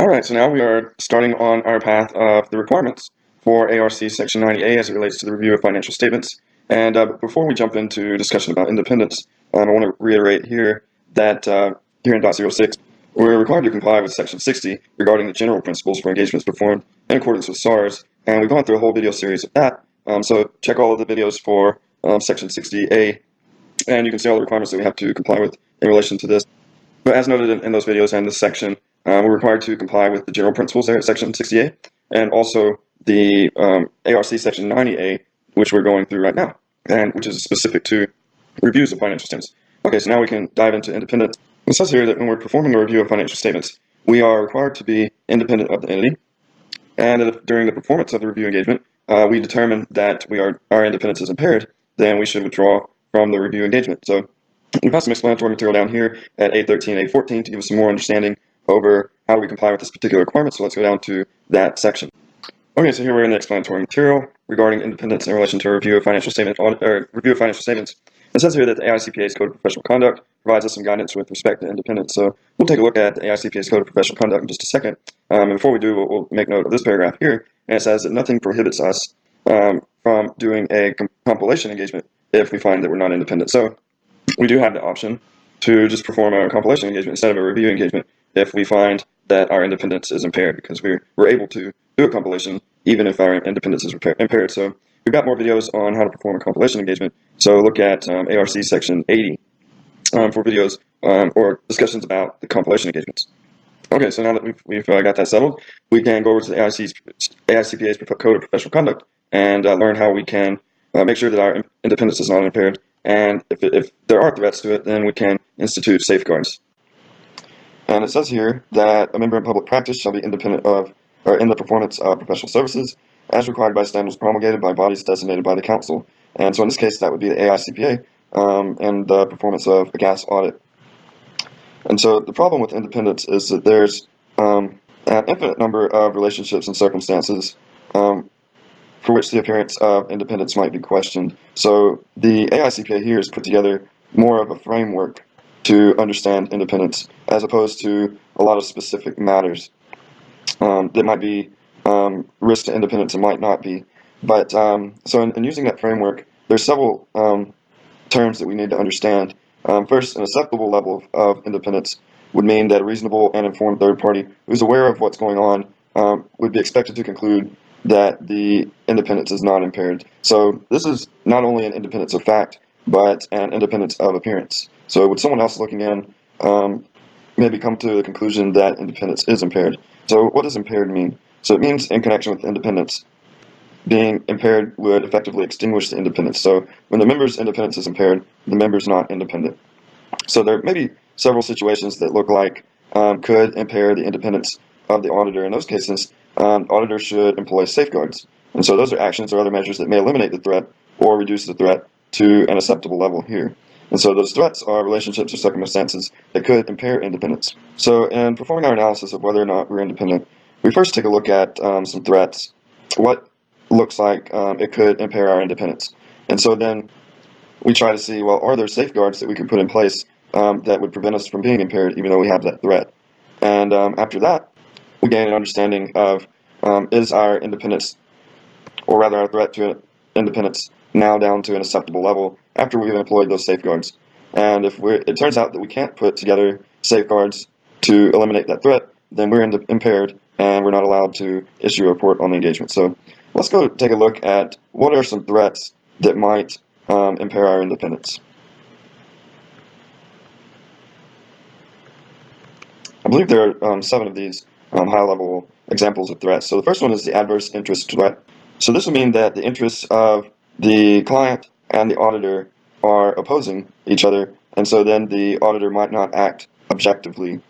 All right, so now we are starting on our path of the requirements for ARC Section 90A as it relates to the review of financial statements. And before we jump into discussion about independence, I want to reiterate here that here in .06, we're required to comply with Section 60 regarding the general principles for engagements performed in accordance with SARS. And we've gone through a whole video series of that. So check all of the videos for Section 60A, and you can see all the requirements that we have to comply with in relation to this. But as noted in those videos and this section, we're required to comply with the general principles there at Section 60A, and also the ARC Section 90A, which we're going through right now, and which is specific to reviews of financial statements. Okay, so now we can dive into independence. It says here that when we're performing a review of financial statements, we are required to be independent of the entity, and if during the performance of the review engagement, we determine that our independence is impaired, then we should withdraw from the review engagement. So we've got some explanatory material down here at A13 and A14 to give us some more understanding over how do we comply with this particular requirement. So let's go down to that section. Okay, so here we're in the explanatory material regarding independence in relation to a review of financial statement audit, or review of financial statements. It says here that the AICPA's Code of Professional Conduct provides us some guidance with respect to independence. So we'll take a look at the AICPA's Code of Professional Conduct in just a second. And before we do, we'll make note of this paragraph here, and it says that nothing prohibits us from doing a compilation engagement if we find that we're not independent. So we do have the option to just perform a compilation engagement instead of a review engagement if we find that our independence is impaired, because we're able to do a compilation even if our independence is impaired. So we've got more videos on how to perform a compilation engagement. So look at ARC Section 80 for videos or discussions about the compilation engagements. Okay, so now that we've got that settled, we can go over to the AICPA's Code of Professional Conduct and learn how we can make sure that our independence is not impaired. And if there are threats to it, then we can institute safeguards. And it says here that a member in public practice shall be independent of or in the performance of professional services as required by standards promulgated by bodies designated by the council. And so in this case, that would be the AICPA and the performance of a gas audit. And so the problem with independence is that there's an infinite number of relationships and circumstances for which the appearance of independence might be questioned. So the AICPA here has put together more of a framework to understand independence, as opposed to a lot of specific matters that might be risk to independence and might not be. But so in using that framework, there's several terms that we need to understand. First, an acceptable level of independence would mean that a reasonable and informed third party who's aware of what's going on would be expected to conclude that the independence is not impaired. So this is not only an independence of fact, but an independence of appearance. So would someone else looking in maybe come to the conclusion that independence is impaired? So what does impaired mean? So it means in connection with independence. Being impaired would effectively extinguish the independence. So when the member's independence is impaired, the member's not independent. So there may be several situations that look like could impair the independence of the auditor. In those cases, auditors should employ safeguards. And so those are actions or other measures that may eliminate the threat or reduce the threat to an acceptable level here. And so those threats are relationships or circumstances that could impair independence. So in performing our analysis of whether or not we're independent, we first take a look at some threats, what looks like it could impair our independence. And so then we try to see, well, are there safeguards that we can put in place that would prevent us from being impaired even though we have that threat? And after that, we gain an understanding of is our independence, or rather our threat to independence, now down to an acceptable level after we've employed those safeguards. And if it turns out that we can't put together safeguards to eliminate that threat, then we're impaired and we're not allowed to issue a report on the engagement. So let's go take a look at what are some threats that might impair our independence. I believe there are 7 of these high-level examples of threats. So the first one is the adverse interest threat. So this would mean that the interests of the client and the auditor are opposing each other, and so then the auditor might not act objectively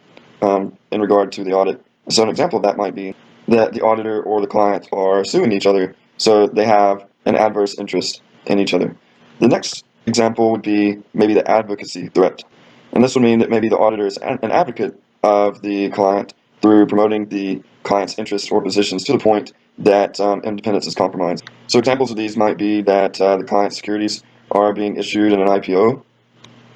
in regard to the audit. So an example of that might be that the auditor or the client are suing each other, so they have an adverse interest in each other. The next example would be maybe the advocacy threat. And this would mean that maybe the auditor is an advocate of the client through promoting the client's interests or positions to the point that independence is compromised. So examples of these might be that the client's securities are being issued in an IPO,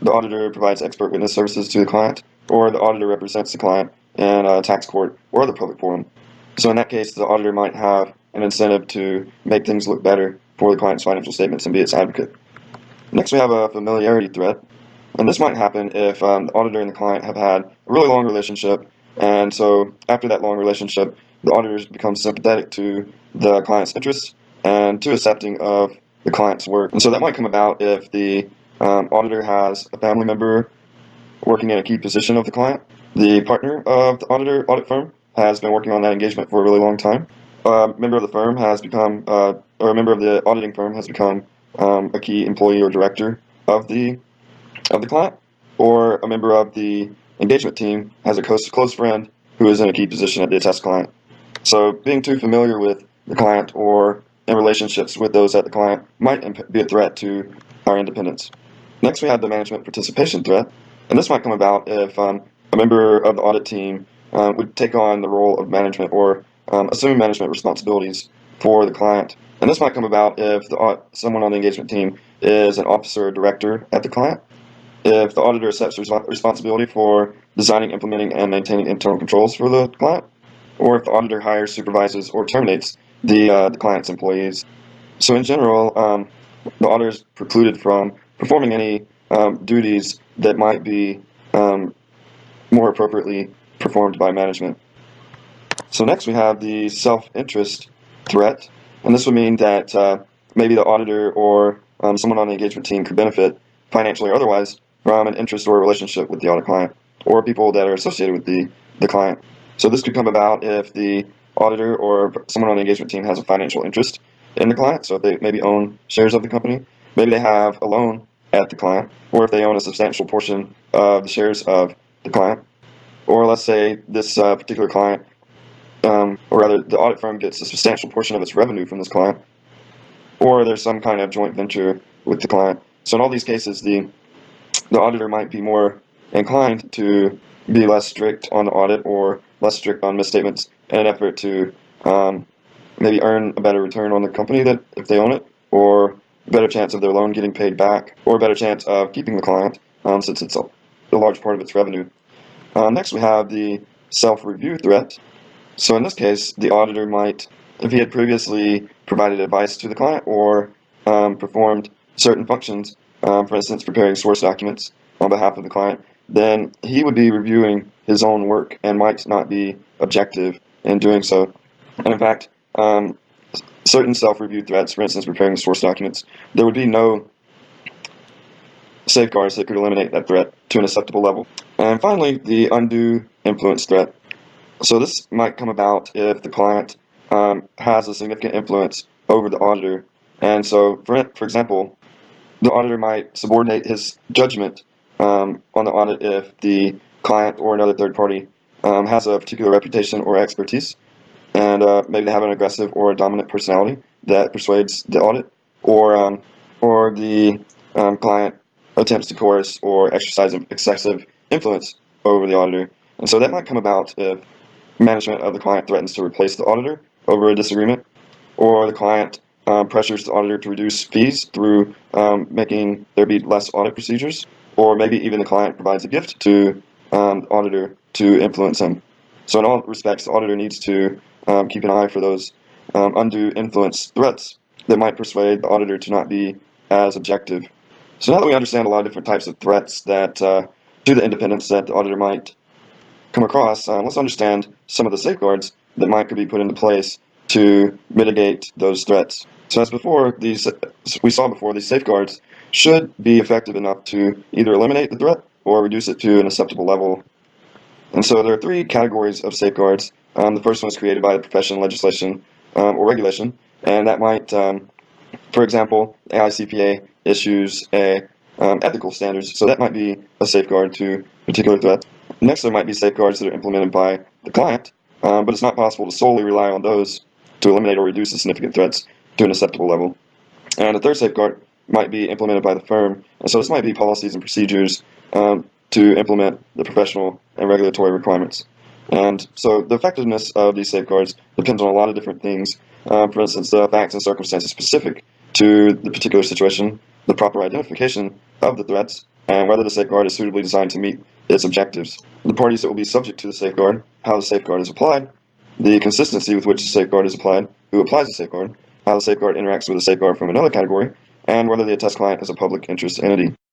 the auditor provides expert witness services to the client, or the auditor represents the client in a tax court or other public forum. So in that case, the auditor might have an incentive to make things look better for the client's financial statements and be its advocate. Next, we have a familiarity threat. And this might happen if the auditor and the client have had a really long relationship, and so after that long relationship, the auditors become sympathetic to the client's interests and too accepting of the client's work. And so that might come about if the auditor has a family member working in a key position of the client. The partner of the audit firm has been working on that engagement for a really long time. A member of the firm has become, or a member of the auditing firm has become a key employee or director of the client, or a member of the engagement team has a close friend who is in a key position at the attest client. So being too familiar with the client or in relationships with those at the client might be a threat to our independence. Next, we have the management participation threat, and this might come about if a member of the audit team would take on the role of management or assume management responsibilities for the client. And this might come about if someone on the engagement team is an officer or director at the client. If the auditor accepts responsibility for designing, implementing, and maintaining internal controls for the client, or if the auditor hires, supervises, or terminates the client's employees. So in general, the auditor is precluded from performing any duties that might be more appropriately performed by management. So next we have the self-interest threat, and this would mean that maybe the auditor or someone on the engagement team could benefit financially or otherwise from an interest or relationship with the audit client, or people that are associated with the client. So this could come about if the auditor or someone on the engagement team has a financial interest in the client. So if they maybe own shares of the company, maybe they have a loan at the client, or if they own a substantial portion of the shares of the client. Or let's say this particular client, or rather the audit firm gets a substantial portion of its revenue from this client, or there's some kind of joint venture with the client. So in all these cases, the auditor might be more inclined to be less strict on the audit or less strict on misstatements in an effort to maybe earn a better return on the company that if they own it, or a better chance of their loan getting paid back, or a better chance of keeping the client since it's a large part of its revenue. Next, we have the self-review threat. So in this case, the auditor might, if he had previously provided advice to the client or performed certain functions, for instance, preparing source documents on behalf of the client, then he would be reviewing his own work and might not be objective in doing so. And in fact, certain self-review threats, for instance, preparing source documents, there would be no safeguards that could eliminate that threat to an acceptable level. And finally, the undue influence threat. So this might come about if the client has a significant influence over the auditor. And so, for example, the auditor might subordinate his judgment on the audit if the client or another third party has a particular reputation or expertise, and maybe they have an aggressive or a dominant personality that persuades the audit, or the client attempts to coerce or exercise excessive influence over the auditor. And so that might come about if management of the client threatens to replace the auditor over a disagreement, or the client pressures the auditor to reduce fees through making there be less audit procedures, or maybe even the client provides a gift to the auditor to influence him. So in all respects, the auditor needs to keep an eye for those undue influence threats that might persuade the auditor to not be as objective. So now that we understand a lot of different types of threats that to the independence that the auditor might come across, let's understand some of the safeguards that could be put into place to mitigate those threats. So as we saw before, these safeguards should be effective enough to either eliminate the threat or reduce it to an acceptable level. And so there are three categories of safeguards. The first one is created by the profession, legislation, or regulation, and that might, for example, AICPA issues ethical standards, so that might be a safeguard to particular threats. Next, there might be safeguards that are implemented by the client, but it's not possible to solely rely on those to eliminate or reduce the significant threats to an acceptable level. And the third safeguard might be implemented by the firm, and so this might be policies and procedures to implement the professional and regulatory requirements. And so the effectiveness of these safeguards depends on a lot of different things. For instance, the facts and circumstances specific to the particular situation, the proper identification of the threats, and whether the safeguard is suitably designed to meet its objectives, the parties that will be subject to the safeguard, how the safeguard is applied, the consistency with which the safeguard is applied, who applies the safeguard, how the safeguard interacts with a safeguard from another category, and whether the attest client is a public interest entity.